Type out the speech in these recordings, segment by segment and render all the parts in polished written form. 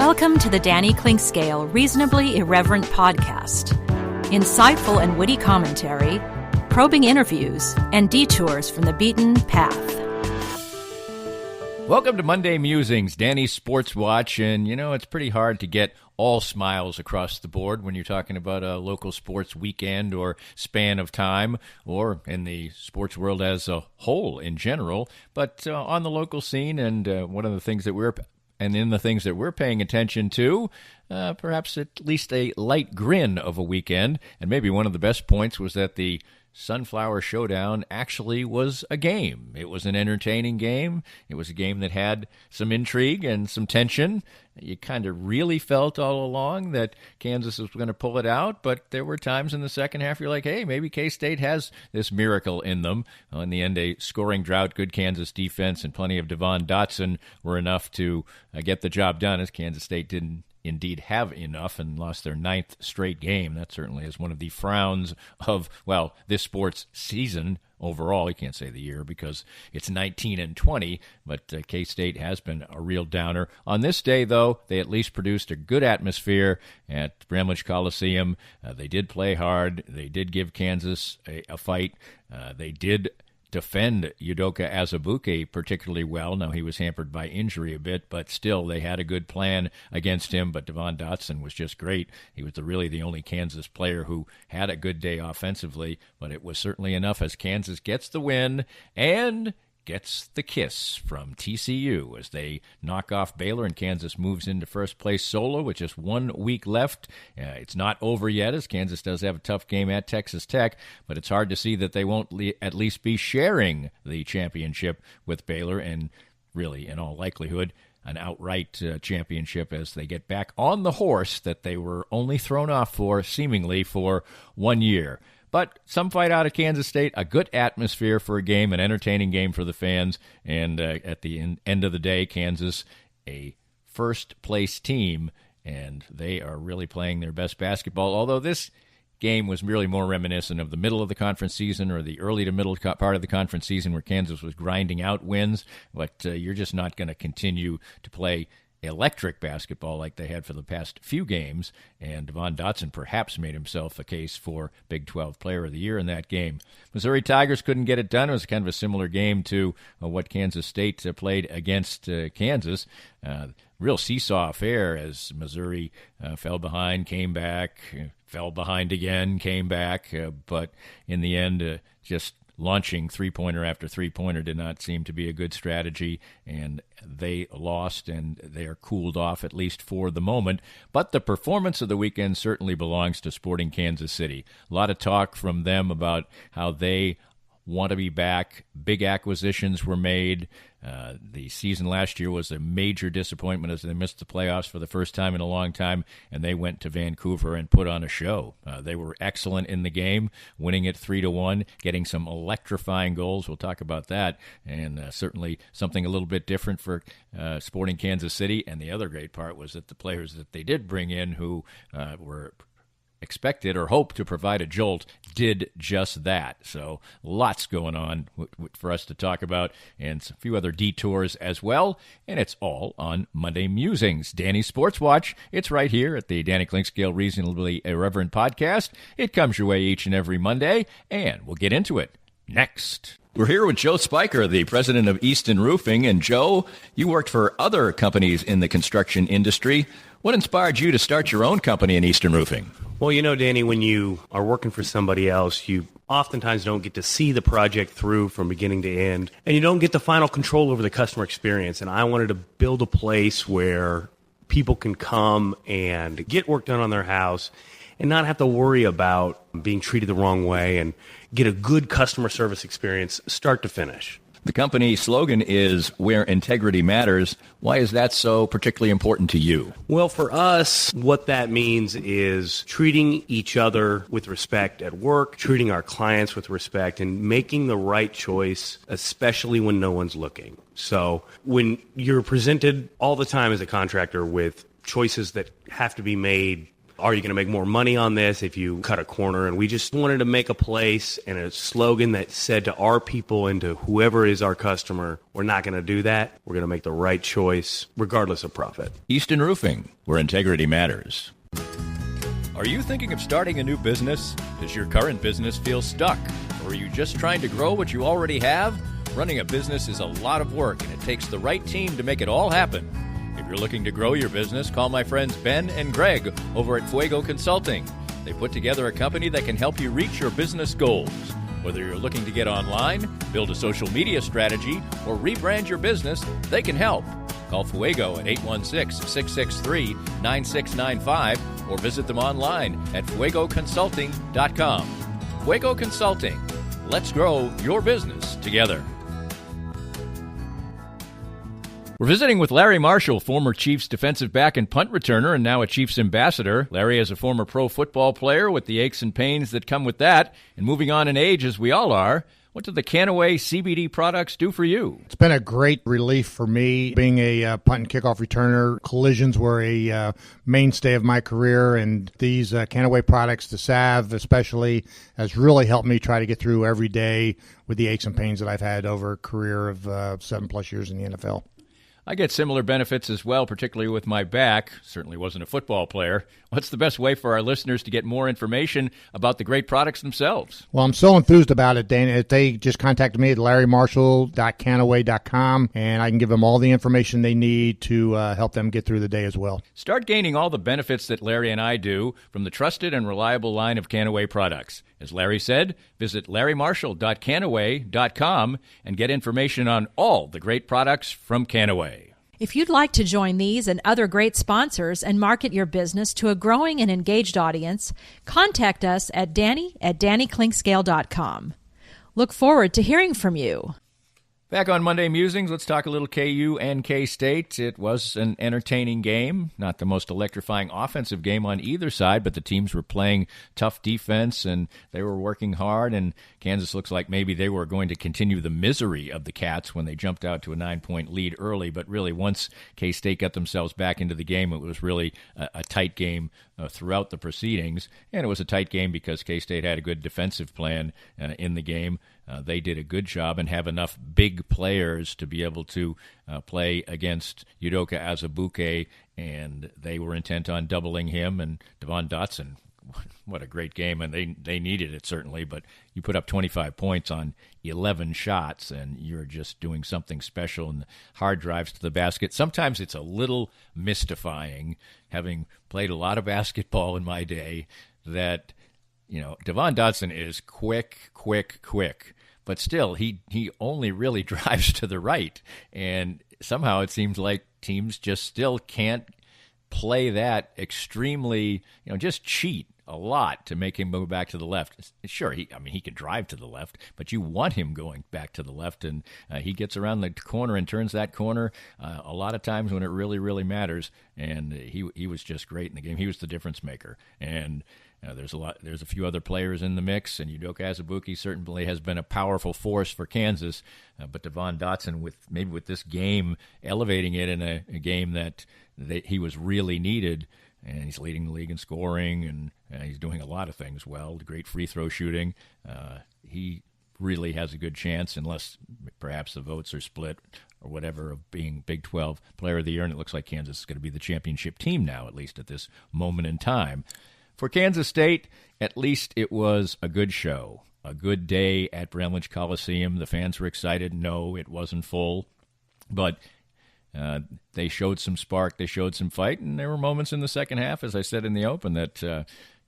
Welcome to the Danny Clinkscale Reasonably Irreverent podcast. Insightful and witty commentary, probing interviews, and detours from the beaten path. Welcome to Monday Musings, Danny's Sports Watch, and it's pretty hard to get all smiles across the board when you're talking about a local sports weekend or span of time, or in the sports world as a whole in general. But on the local scene, and one of the things that we're paying attention to, perhaps at least a light grin of a weekend. And maybe one of the best points was that the Sunflower Showdown actually was a game. It was an entertaining game. It was a game that had some intrigue and some tension. You kind of really felt all along that Kansas was going to pull it out, but there were times in the second half you're like, hey, maybe K-State has this miracle in them. Well, in the end, a scoring drought, good Kansas defense, and plenty of Devon Dotson were enough to get the job done, as Kansas State didn't indeed have enough and lost their 9th straight game. That certainly is one of the frowns of, this sports season overall. You can't say the year because it's 19-20, but K-State has been a real downer. On this day, though, they at least produced a good atmosphere at Bramlage Coliseum. They did play hard. They did give Kansas a fight. They did defend Udoka Azubuike particularly well. Now, he was hampered by injury a bit, but still, they had a good plan against him. But Devon Dotson was just great. He was really the only Kansas player who had a good day offensively, but it was certainly enough as Kansas gets the win and gets the kiss from TCU as they knock off Baylor, and Kansas moves into first place solo with just 1 week left. It's not over yet, as Kansas does have a tough game at Texas Tech, but it's hard to see that they won't at least be sharing the championship with Baylor, and really, in all likelihood, an outright championship as they get back on the horse that they were only thrown off for, seemingly, for 1 year. But some fight out of Kansas State, a good atmosphere for a game, an entertaining game for the fans, and at the end of the day, Kansas, a first-place team, and they are really playing their best basketball, although this game was really more reminiscent of the middle of the conference season or the early to middle part of the conference season where Kansas was grinding out wins, but you're just not going to continue to play electric basketball like they had for the past few games, and Devon Dotson perhaps made himself a case for Big 12 Player of the Year in that game. Missouri Tigers couldn't get it done. It was kind of a similar game to what Kansas State played against Kansas. Real seesaw affair as Missouri fell behind, came back, fell behind again, came back, but in the end, just launching three-pointer after three-pointer did not seem to be a good strategy, and they lost, and they are cooled off, at least for the moment. But the performance of the weekend certainly belongs to Sporting Kansas City. A lot of talk from them about how they want to be back. Big acquisitions were made. The season last year was a major disappointment as they missed the playoffs for the first time in a long time, and they went to Vancouver and put on a show. They were excellent in the game, winning it 3-1, getting some electrifying goals. We'll talk about that, and certainly something a little bit different for Sporting Kansas City. And the other great part was that the players that they did bring in who were expected or hoped to provide a jolt did just that. So lots going on for us to talk about, and a few other detours as well. And it's all on Monday Musings, Danny's Sports Watch. It's right here at the Danny Clinkscale Reasonably Irreverent podcast. It comes your way each and every Monday, and we'll get into it next. We're here with Joe Spiker, the president of Easton Roofing. And Joe, you worked for other companies in the construction industry. What inspired you to start your own company in Easton Roofing? Well, Danny, when you are working for somebody else, you oftentimes don't get to see the project through from beginning to end, and you don't get the final control over the customer experience. And I wanted to build a place where people can come and get work done on their house and not have to worry about being treated the wrong way, and get a good customer service experience start to finish. The company slogan is "Where Integrity Matters." Why is that so particularly important to you? Well, for us, what that means is treating each other with respect at work, treating our clients with respect, and making the right choice, especially when no one's looking. So when you're presented all the time as a contractor with choices that have to be made are you going to make more money on this if you cut a corner? And we just wanted to make a place and a slogan that said to our people and to whoever is our customer, we're not going to do that. We're going to make the right choice regardless of profit. Easton Roofing, where integrity matters. Are you thinking of starting a new business? Does your current business feel stuck? Or are you just trying to grow what you already have? Running a business is a lot of work, and it takes the right team to make it all happen. If you're looking to grow your business, call my friends Ben and Greg over at Fuego Consulting. They put together a company that can help you reach your business goals. Whether you're looking to get online, build a social media strategy, or rebrand your business, they can help. Call Fuego at 816-663-9695 or visit them online at fuegoconsulting.com. Fuego Consulting. Let's grow your business together. We're visiting with Larry Marshall, former Chiefs defensive back and punt returner and now a Chiefs ambassador. Larry is a former pro football player with the aches and pains that come with that. And moving on in age, as we all are, what do the Canaway CBD products do for you? It's been a great relief for me. Being a punt and kickoff returner, collisions were a mainstay of my career, and these Canaway products, the salve especially, has really helped me try to get through every day with the aches and pains that I've had over a career of 7+ years in the NFL. I get similar benefits as well, particularly with my back. Certainly wasn't a football player. What's the best way for our listeners to get more information about the great products themselves? Well, I'm so enthused about it, Dana. They just contacted me at larrymarshall.canaway.com, and I can give them all the information they need to help them get through the day as well. Start gaining all the benefits that Larry and I do from the trusted and reliable line of Canaway products. As Larry said, visit larrymarshall.canaway.com and get information on all the great products from Canaway. If you'd like to join these and other great sponsors and market your business to a growing and engaged audience, contact us at danny@dannyclinkscale.com. Look forward to hearing from you. Back on Monday Musings, let's talk a little KU and K-State. It was an entertaining game, not the most electrifying offensive game on either side, but the teams were playing tough defense and they were working hard, and Kansas looks like maybe they were going to continue the misery of the Cats when they jumped out to a 9-point lead early, but really once K-State got themselves back into the game, it was really a tight game throughout the proceedings, and it was a tight game because K-State had a good defensive plan in the game. They did a good job and have enough big players to be able to play against Udoka Azubuike, and they were intent on doubling him. And Devon Dotson, what a great game, and they needed it certainly, but you put up 25 points on 11 shots, and you're just doing something special, and hard drives to the basket. Sometimes it's a little mystifying, having played a lot of basketball in my day, that Devon Dotson is quick, but still he only really drives to the right, and somehow it seems like teams just still can't play that extremely, just cheat a lot to make him go back to the left. Sure, he can drive to the left, but you want him going back to the left, and he gets around the corner and turns that corner a lot of times when it really, really matters, and he was just great in the game. He was the difference maker, and there's a few other players in the mix, and Udoka Azubuike certainly has been a powerful force for Kansas, but Devon Dotson, with this game, elevating it in a game that he was really needed, and he's leading the league in scoring, and he's doing a lot of things well, great free throw shooting. He really has a good chance, unless perhaps the votes are split or whatever, of being Big 12 Player of the Year, and it looks like Kansas is going to be the championship team now, at least at this moment in time. For Kansas State, at least it was a good show, a good day at Bramlage Coliseum. The fans were excited. No, it wasn't full, but they showed some spark. They showed some fight, and there were moments in the second half, as I said in the open, that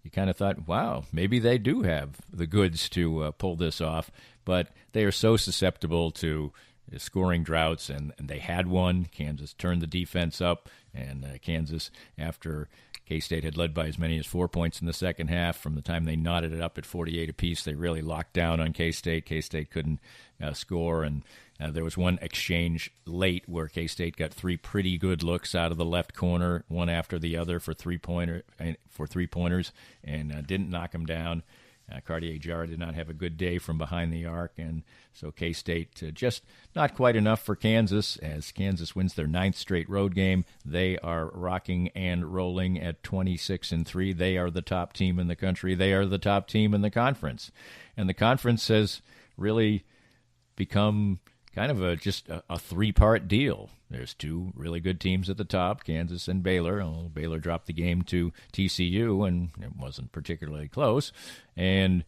you kind of thought, wow, maybe they do have the goods to pull this off, but they are so susceptible to scoring droughts, and they had one. Kansas turned the defense up, and Kansas, after K-State had led by as many as 4 points in the second half, from the time they knotted it up at 48 apiece, they really locked down on K-State. K-State couldn't score, and there was one exchange late where K-State got three pretty good looks out of the left corner, one after the other for three-pointers, and didn't knock them down. Cartier-Jara did not have a good day from behind the arc, and so K-State just not quite enough for Kansas. As Kansas wins their 9th straight road game, they are rocking and rolling at 26-3. They are the top team in the country. They are the top team in the conference, and the conference has really become kind of just a three-part deal. There's two really good teams at the top, Kansas and Baylor. Baylor dropped the game to TCU, and it wasn't particularly close. And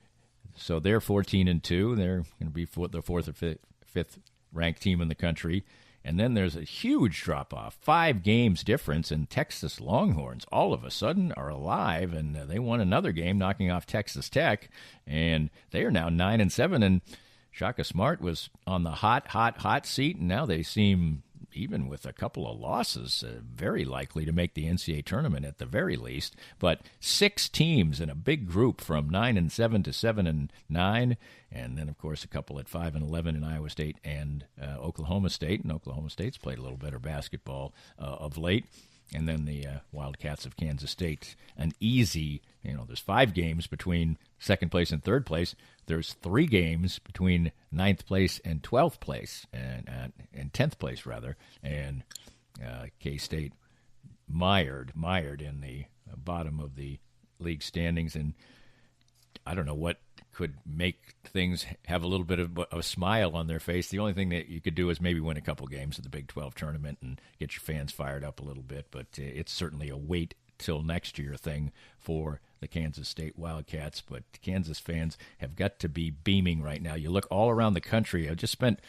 so they're 14-2. They're going to be the 4th or 5th ranked team in the country. And then there's a huge drop-off, 5 games difference, and Texas Longhorns all of a sudden are alive, and they won another game, knocking off Texas Tech, and they are now 9-7. And Shaka Smart was on the hot seat, and now they seem, even with a couple of losses, very likely to make the NCAA tournament at the very least. But 6 teams in a big group from 9-7 to 7-9, and then, of course, a couple at 5-11 in Iowa State and Oklahoma State. And Oklahoma State's played a little better basketball of late. And then the Wildcats of Kansas State, an easy, there's 5 games between second place and third place. There's 3 games between 9th place and 12th place, and 10th place, rather. And K-State mired in the bottom of the league standings. And I don't know what could make things have a little bit of a smile on their face. The only thing that you could do is maybe win a couple games of the Big 12 tournament and get your fans fired up a little bit. But it's certainly a wait till next year thing for the Kansas State Wildcats. But Kansas fans have got to be beaming right now. You look all around the country. I just spent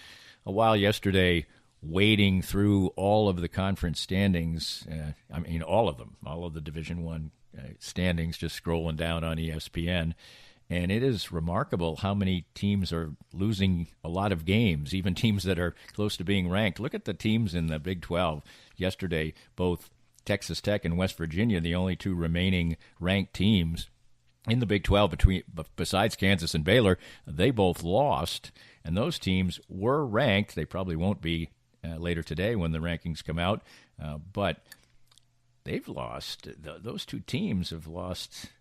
a while yesterday wading through all of the conference standings. All of them, all of the Division I standings, just scrolling down on ESPN. And it is remarkable how many teams are losing a lot of games, even teams that are close to being ranked. Look at the teams in the Big 12. Yesterday, both Texas Tech and West Virginia, the only 2 remaining ranked teams in the Big 12 besides Kansas and Baylor, they both lost. And those teams were ranked. They probably won't be later today when the rankings come out. But they've lost. Those 2 teams have lost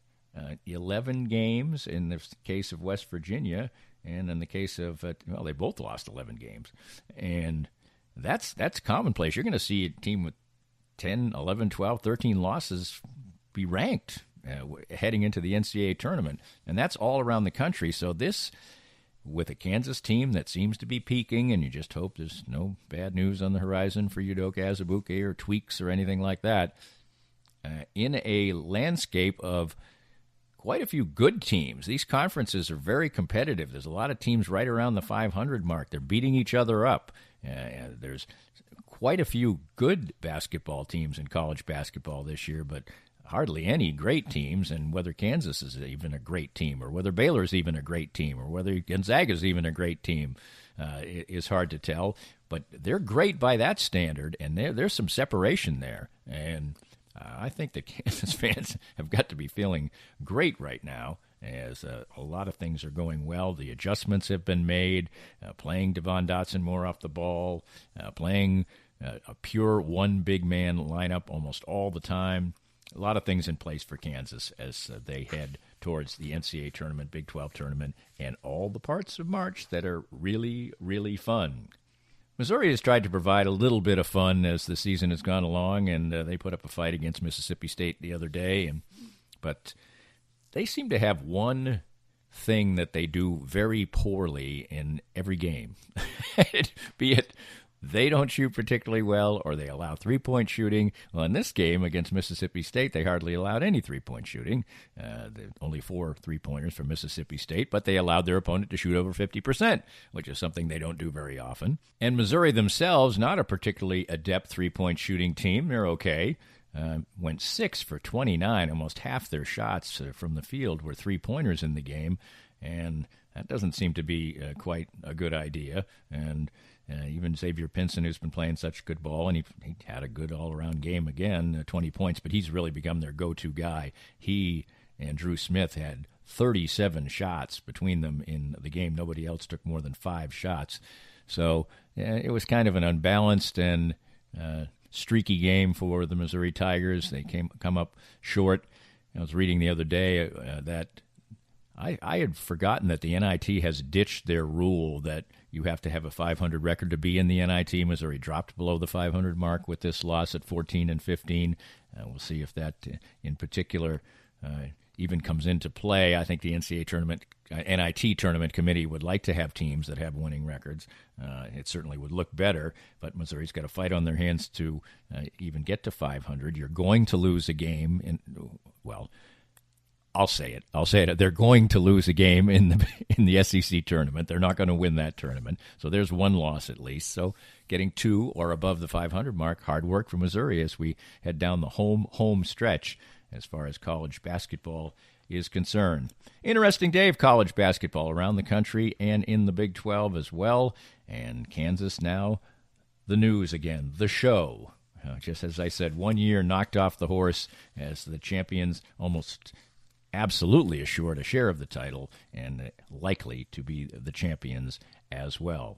11 games in the case of West Virginia, and in the case of, they both lost 11 games. And that's commonplace. You're going to see a team with 10, 11, 12, 13 losses be ranked heading into the NCAA tournament. And that's all around the country. So this, with a Kansas team that seems to be peaking, and you just hope there's no bad news on the horizon for Udoka Azubuike or tweaks or anything like that, in a landscape of quite a few good teams. These conferences are very competitive. There's a lot of teams right around the 500 mark. They're beating each other up. There's quite a few good basketball teams in college basketball this year, but hardly any great teams. And whether Kansas is even a great team, or whether Baylor is even a great team, or whether Gonzaga is even a great team, is hard to tell. But they're great by that standard, and there's some separation there. And I think the Kansas fans have got to be feeling great right now, as a lot of things are going well. The adjustments have been made, playing Devon Dotson more off the ball, playing a pure one big man lineup almost all the time. A lot of things in place for Kansas as they head towards the NCAA tournament, Big 12 tournament, and all the parts of March that are really, really fun. Missouri has tried to provide a little bit of fun as the season has gone along, and they put up a fight against Mississippi State the other day. But they seem to have one thing that they do very poorly in every game, be it they don't shoot particularly well or they allow three-point shooting. Well, in this game against Mississippi State, they hardly allowed any three-point shooting. Only 4 three-pointers from Mississippi State, but they allowed their opponent to shoot over 50%, which is something they don't do very often. And Missouri themselves, not a particularly adept three-point shooting team. They're okay. Went 6 for 29. Almost half their shots from the field were three-pointers in the game, and that doesn't seem to be quite a good idea. And even Xavier Pinson, who's been playing such good ball, and he had a good all-around game again, 20 points, but he's really become their go-to guy. He and Drew Smith had 37 shots between them in the game. Nobody else took more than 5 shots. So it was kind of an unbalanced and streaky game for the Missouri Tigers. They come up short. I was reading the other day that I had forgotten that the NIT has ditched their rule that you have to have a 500 record to be in the NIT. Missouri dropped below the 500 mark with this loss at 14-15. We'll see if that in particular even comes into play. I think the NCAA tournament, NIT tournament committee would like to have teams that have winning records. It certainly would look better, but Missouri's got a fight on their hands to even get to 500. You're going to lose a game. I'll say it. They're going to lose a game in the SEC tournament. They're not going to win that tournament. So there's one loss at least. So getting 2 or above the 500 mark, hard work for Missouri as we head down the home stretch as far as college basketball is concerned. Interesting day of college basketball around the country and in the Big 12 as well. And Kansas now, the news again, the show. Just as I said, 1 year knocked off the horse as the champions almost absolutely assured a share of the title and likely to be the champions as well.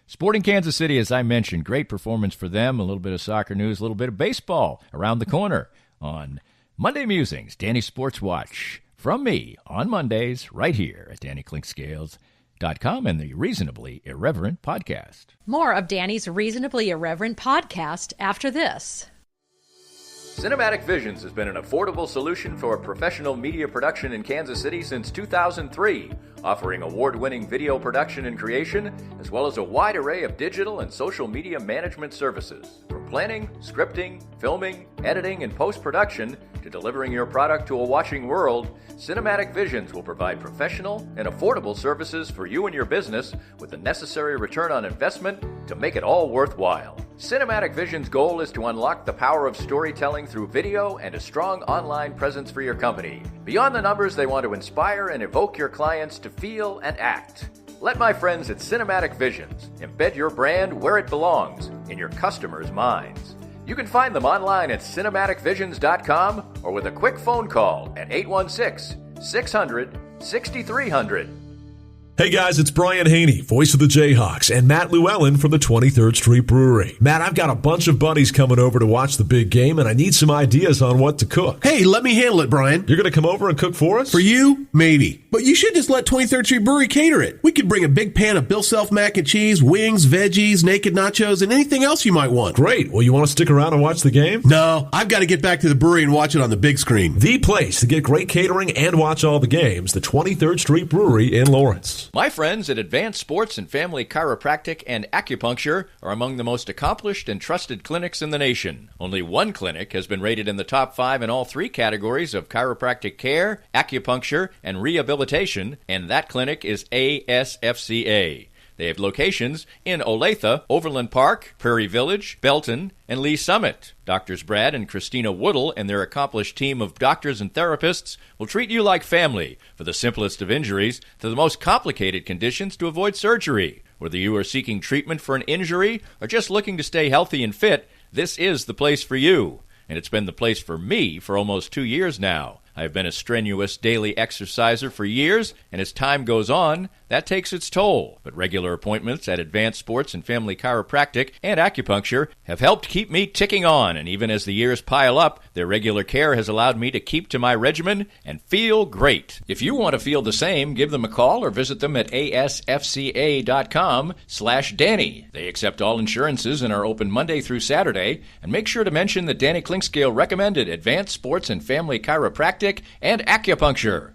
Sporting Kansas City, as I mentioned, great performance for them. A little bit of soccer news, a little bit of baseball around the corner on Monday Musings, Danny Sports Watch. From me on Mondays right here at DannyClinkscales.com and the Reasonably Irreverent Podcast. More of Danny's Reasonably Irreverent Podcast after this. Cinematic Visions has been an affordable solution for professional media production in Kansas City since 2003, offering award-winning video production and creation, as well as a wide array of digital and social media management services. From planning, scripting, filming, editing, and post-production, to delivering your product to a watching world, Cinematic Visions will provide professional and affordable services for you and your business with the necessary return on investment to make it all worthwhile. Cinematic Vision's goal is to unlock the power of storytelling through video and a strong online presence for your company. Beyond the numbers, they want to inspire and evoke your clients to feel and act. Let my friends at Cinematic Visions embed your brand where it belongs, in your customers' minds. You can find them online at cinematicvisions.com or with a quick phone call at 816-600-6300. Hey guys, it's Brian Haney, voice of the Jayhawks, and Matt Llewellyn from the 23rd Street Brewery. Matt, I've got a bunch of buddies coming over to watch the big game, and I need some ideas on what to cook. Hey, let me handle it, Brian. You're going to come over and cook for us? For you? Maybe. But you should just let 23rd Street Brewery cater it. We could bring a big pan of Bill Self mac and cheese, wings, veggies, naked nachos, and anything else you might want. Great. Well, you want to stick around and watch the game? No, I've got to get back to the brewery and watch it on the big screen. The place to get great catering and watch all the games, the 23rd Street Brewery in Lawrence. My friends at Advanced Sports and Family Chiropractic and Acupuncture are among the most accomplished and trusted clinics in the nation. Only one clinic has been rated in the top 5 in all 3 categories of chiropractic care, acupuncture, and rehabilitation, and that clinic is ASFCA. They have locations in Olathe, Overland Park, Prairie Village, Belton, and Lee Summit. Doctors Brad and Christina Woodle and their accomplished team of doctors and therapists will treat you like family, for the simplest of injuries to the most complicated conditions to avoid surgery. Whether you are seeking treatment for an injury or just looking to stay healthy and fit, this is the place for you. And it's been the place for me for almost 2 years now. I have been a strenuous daily exerciser for years, and as time goes on, that takes its toll. But regular appointments at Advanced Sports and Family Chiropractic and Acupuncture have helped keep me ticking on, and even as the years pile up, their regular care has allowed me to keep to my regimen and feel great. If you want to feel the same, give them a call or visit them at asfca.com/Danny. They accept all insurances and are open Monday through Saturday, and make sure to mention that Danny Clinkscale recommended Advanced Sports and Family Chiropractic and Acupuncture.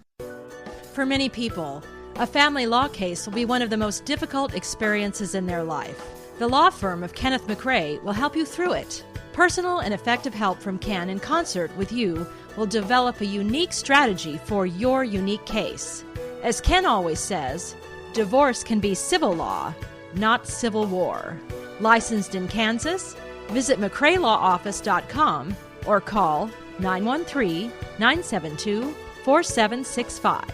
For many people, a family law case will be one of the most difficult experiences in their life. The law firm of Kenneth McRae will help you through it. Personal and effective help from Ken in concert with you will develop a unique strategy for your unique case. As Ken always says, divorce can be civil law, not civil war. Licensed in Kansas? Visit McRaeLawOffice.com or call 913-972-4765.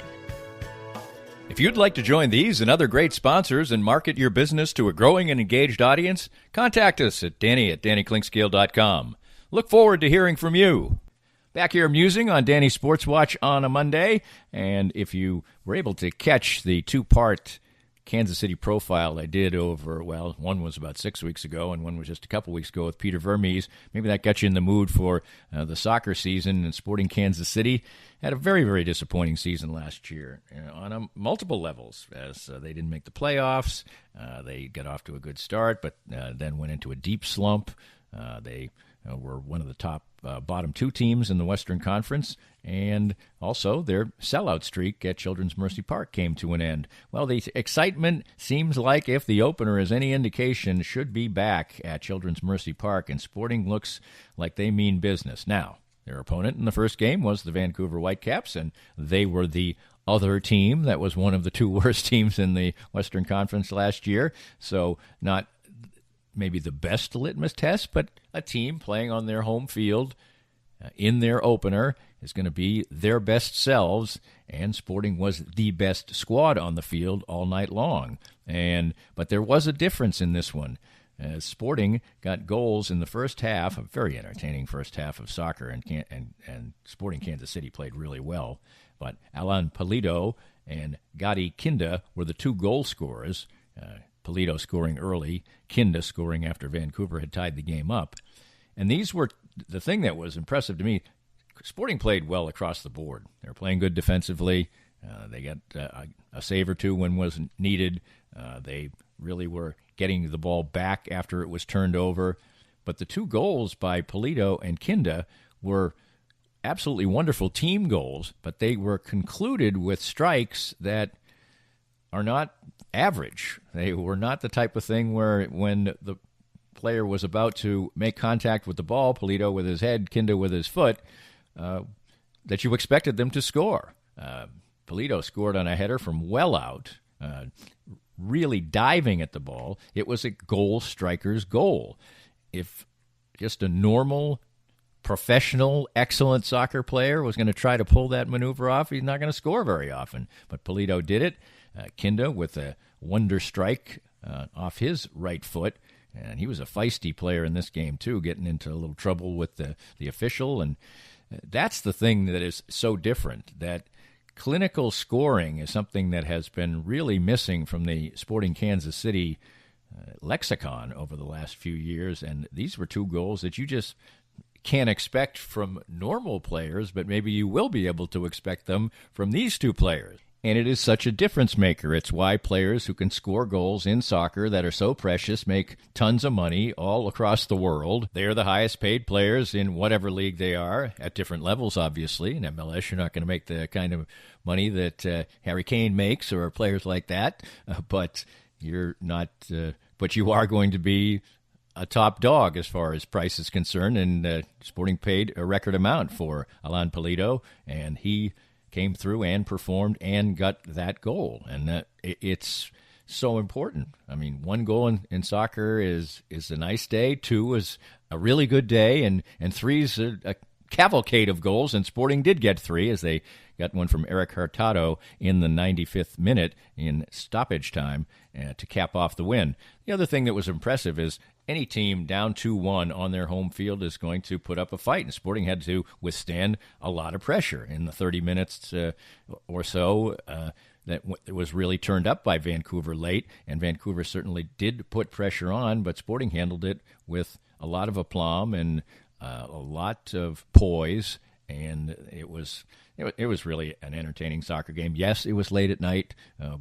If you'd like to join these and other great sponsors and market your business to a growing and engaged audience, contact us at Danny@DannyClinkscale.com. Look forward to hearing from you. Back here musing on Danny Sports Watch on a Monday, and if you were able to catch the 2-part Kansas City profile I did over, well, one was about 6 weeks ago and one was just a couple weeks ago with Peter Vermees. Maybe that got you in the mood for the soccer season. And Sporting Kansas City had a very, very disappointing season last year on multiple levels, as they didn't make the playoffs. They got off to a good start, but then went into a deep slump. They were one of the top bottom two teams in the Western Conference, and also their sellout streak at Children's Mercy Park came to an end. Well, the excitement seems like, if the opener is any indication, should be back at Children's Mercy Park, and Sporting looks like they mean business. Now, their opponent in the first game was the Vancouver Whitecaps, and they were the other team that was one of the two worst teams in the Western Conference last year, so not maybe the best litmus test, but a team playing on their home field in their opener is going to be their best selves, and Sporting was the best squad on the field all night long. But there was a difference in this one. Sporting got goals in the first half, a very entertaining first half of soccer, and Sporting Kansas City played really well. But Alan Pulido and Gadi Kinda were the two goal scorers, Pulido scoring early, Kinda scoring after Vancouver had tied the game up. And these were the thing that was impressive to me. Sporting played well across the board. They were playing good defensively. They got a save or two when was needed. They really were getting the ball back after it was turned over. But the two goals by Pulido and Kinda were absolutely wonderful team goals, but they were concluded with strikes that are not average. They were not the type of thing where when the player was about to make contact with the ball, Pulido with his head, Kinda with his foot, that you expected them to score. Pulido scored on a header from well out, really diving at the ball. It was a goal striker's goal. If just a normal, professional, excellent soccer player was going to try to pull that maneuver off, he's not going to score very often. But Pulido did it. Kinda with a wonder strike off his right foot. And he was a feisty player in this game, too, getting into a little trouble with the official. And that's the thing that is so different, that clinical scoring is something that has been really missing from the Sporting Kansas City lexicon over the last few years. And these were two goals that you just can't expect from normal players, but maybe you will be able to expect them from these two players. And it is such a difference maker. It's why players who can score goals in soccer that are so precious make tons of money all across the world. They are the highest paid players in whatever league they are, at different levels, obviously. In MLS, you're not going to make the kind of money that Harry Kane makes or players like that, but you're not. But you are going to be a top dog as far as price is concerned. And Sporting paid a record amount for Alan Pulido, and he came through and performed and got that goal. And it's so important. I mean, one goal in soccer is a nice day, two is a really good day, and three is a cavalcade of goals, and Sporting did get three, as they got one from Eric Hurtado in the 95th minute in stoppage time to cap off the win. The other thing that was impressive is any team down 2-1 on their home field is going to put up a fight, and Sporting had to withstand a lot of pressure in the 30 minutes or so that was really turned up by Vancouver late, and Vancouver certainly did put pressure on, but Sporting handled it with a lot of aplomb and a lot of poise, and it was really an entertaining soccer game. Yes, it was late at night,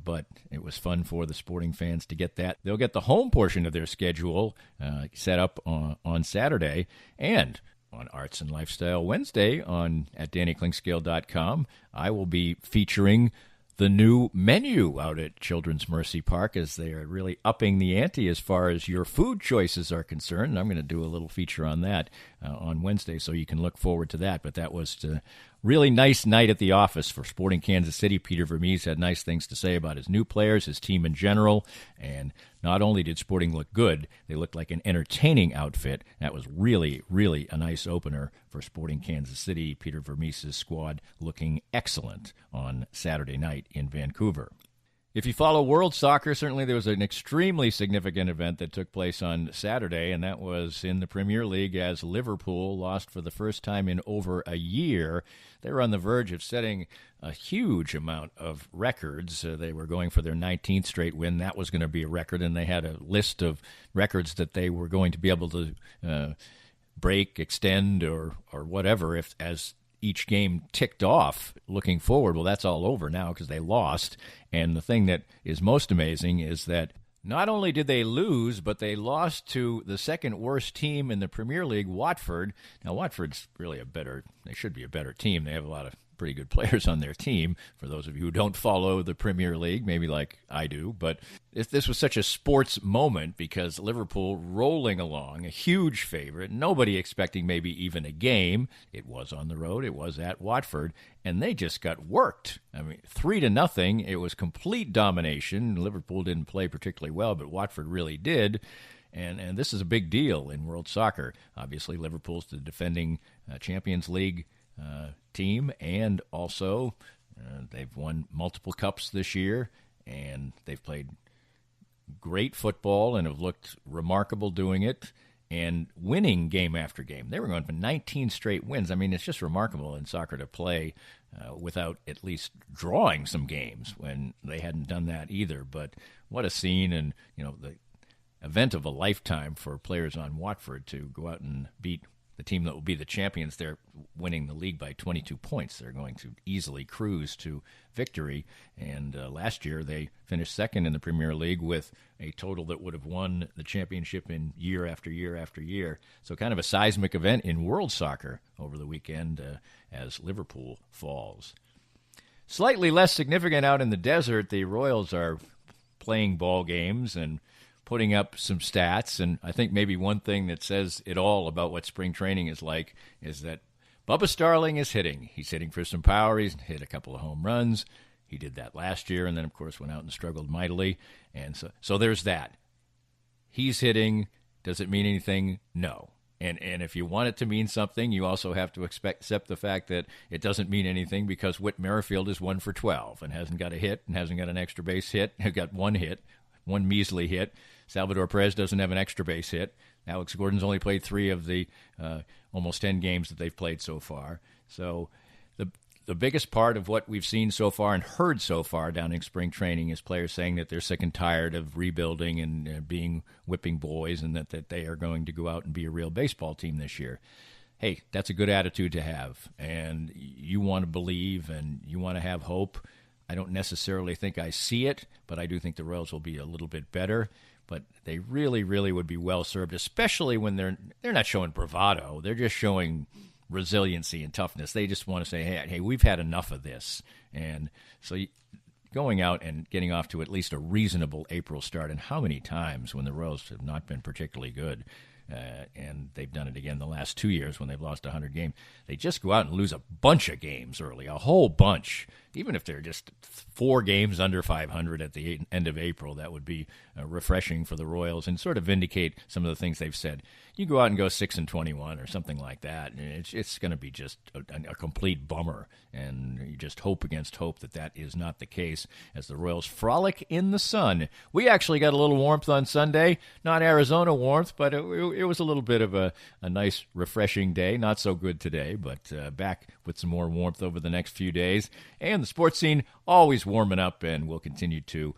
but it was fun for the Sporting fans to get that. They'll get the home portion of their schedule set up on Saturday, and on Arts and Lifestyle Wednesday at DannyKlingscale.com, I will be featuring the new menu out at Children's Mercy Park, as they are really upping the ante as far as your food choices are concerned. And I'm going to do a little feature on that on Wednesday, so you can look forward to that. But that was a really nice night at the office for Sporting Kansas City. Peter Vermees had nice things to say about his new players, his team in general, and not only did Sporting look good, they looked like an entertaining outfit. That was really, really a nice opener for Sporting Kansas City. Peter Vermees' squad looking excellent on Saturday night in Vancouver. If you follow world soccer, certainly there was an extremely significant event that took place on Saturday, and that was in the Premier League as Liverpool lost for the first time in over a year. They were on the verge of setting a huge amount of records. They were going for their 19th straight win. That was going to be a record, and they had a list of records that they were going to be able to break, extend, or whatever as each game ticked off looking forward. Well, that's all over now because they lost. And the thing that is most amazing is that not only did they lose, but they lost to the second worst team in the Premier League, Watford. Now, Watford's really they should be a better team. They have a lot of pretty good players on their team, for those of you who don't follow the Premier League, maybe like I do. But this was such a sports moment because Liverpool rolling along, a huge favorite, nobody expecting maybe even a game. It was on the road. It was at Watford, and they just got worked. I mean, 3-0. It was complete domination. Liverpool didn't play particularly well, but Watford really did. And this is a big deal in world soccer. Obviously, Liverpool's the defending Champions League team, and also they've won multiple cups this year, and they've played great football and have looked remarkable doing it and winning game after game. They were going for 19 straight wins. I mean, it's just remarkable in soccer to play without at least drawing some games when they hadn't done that either. But what a scene, and the event of a lifetime for players on Watford to go out and beat the team that will be the champions. They're winning the league by 22 points. They're going to easily cruise to victory. And last year they finished second in the Premier League with a total that would have won the championship in year after year after year. So kind of a seismic event in world soccer over the weekend as Liverpool falls. Slightly less significant out in the desert, the Royals are playing ball games and putting up some stats, and I think maybe one thing that says it all about what spring training is like is that Bubba Starling is hitting. He's hitting for some power. He's hit a couple of home runs. He did that last year, and then, of course, went out and struggled mightily. And so there's that. He's hitting. Does it mean anything? No. And if you want it to mean something, you also have to accept the fact that it doesn't mean anything because Whit Merrifield is 1 for 12 and hasn't got a hit and hasn't got an extra base hit. He got one hit, one measly hit. Salvador Perez doesn't have an extra base hit. Alex Gordon's only played 3 of the almost 10 games that they've played so far. So the biggest part of what we've seen so far and heard so far down in spring training is players saying that they're sick and tired of rebuilding and being whipping boys, and that they are going to go out and be a real baseball team this year. Hey, that's a good attitude to have, and you want to believe and you want to have hope. I don't necessarily think I see it, but I do think the Royals will be a little bit better. But they really, really would be well served, especially when they're not showing bravado. They're just showing resiliency and toughness. They just want to say, hey, we've had enough of this. And so going out and getting off to at least a reasonable April start, and how many times when the Royals have not been particularly good, and they've done it again the last 2 years when they've lost 100 games, they just go out and lose a bunch of games early, a whole bunch. Even if they're just 4 games under 500 at the end of April, that would be refreshing for the Royals and sort of vindicate some of the things they've said. You go out and go 6-21 or something like that, and it's going to be just a complete bummer. And you just hope against hope that is not the case as the Royals frolic in the sun. We actually got a little warmth on Sunday, not Arizona warmth, but it was a little bit of a nice, refreshing day. Not so good today, but back with some more warmth over the next few days. And the sports scene always warming up, and we'll continue to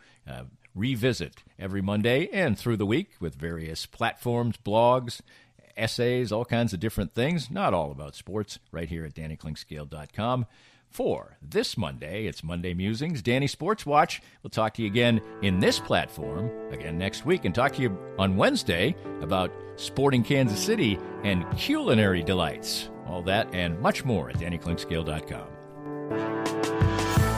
revisit every Monday and through the week with various platforms, blogs, essays, all kinds of different things, not all about sports, right here at DannyKlingscale.com. For this Monday, it's Monday Musings, Danny Sports Watch. We'll talk to you again in this platform again next week, and talk to you on Wednesday about sporting Kansas City and culinary delights. All that and much more at DannyKlingscale.com.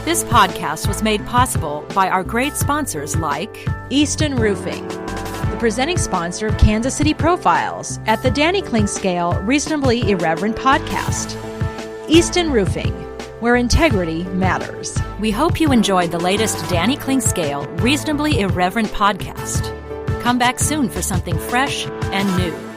This podcast was made possible by our great sponsors like Easton Roofing, the presenting sponsor of Kansas City Profiles at the Danny Klingscale Reasonably Irreverent podcast. Easton Roofing, where integrity matters. We hope you enjoyed the latest Danny Klingscale Reasonably Irreverent podcast. Come back soon for something fresh and new.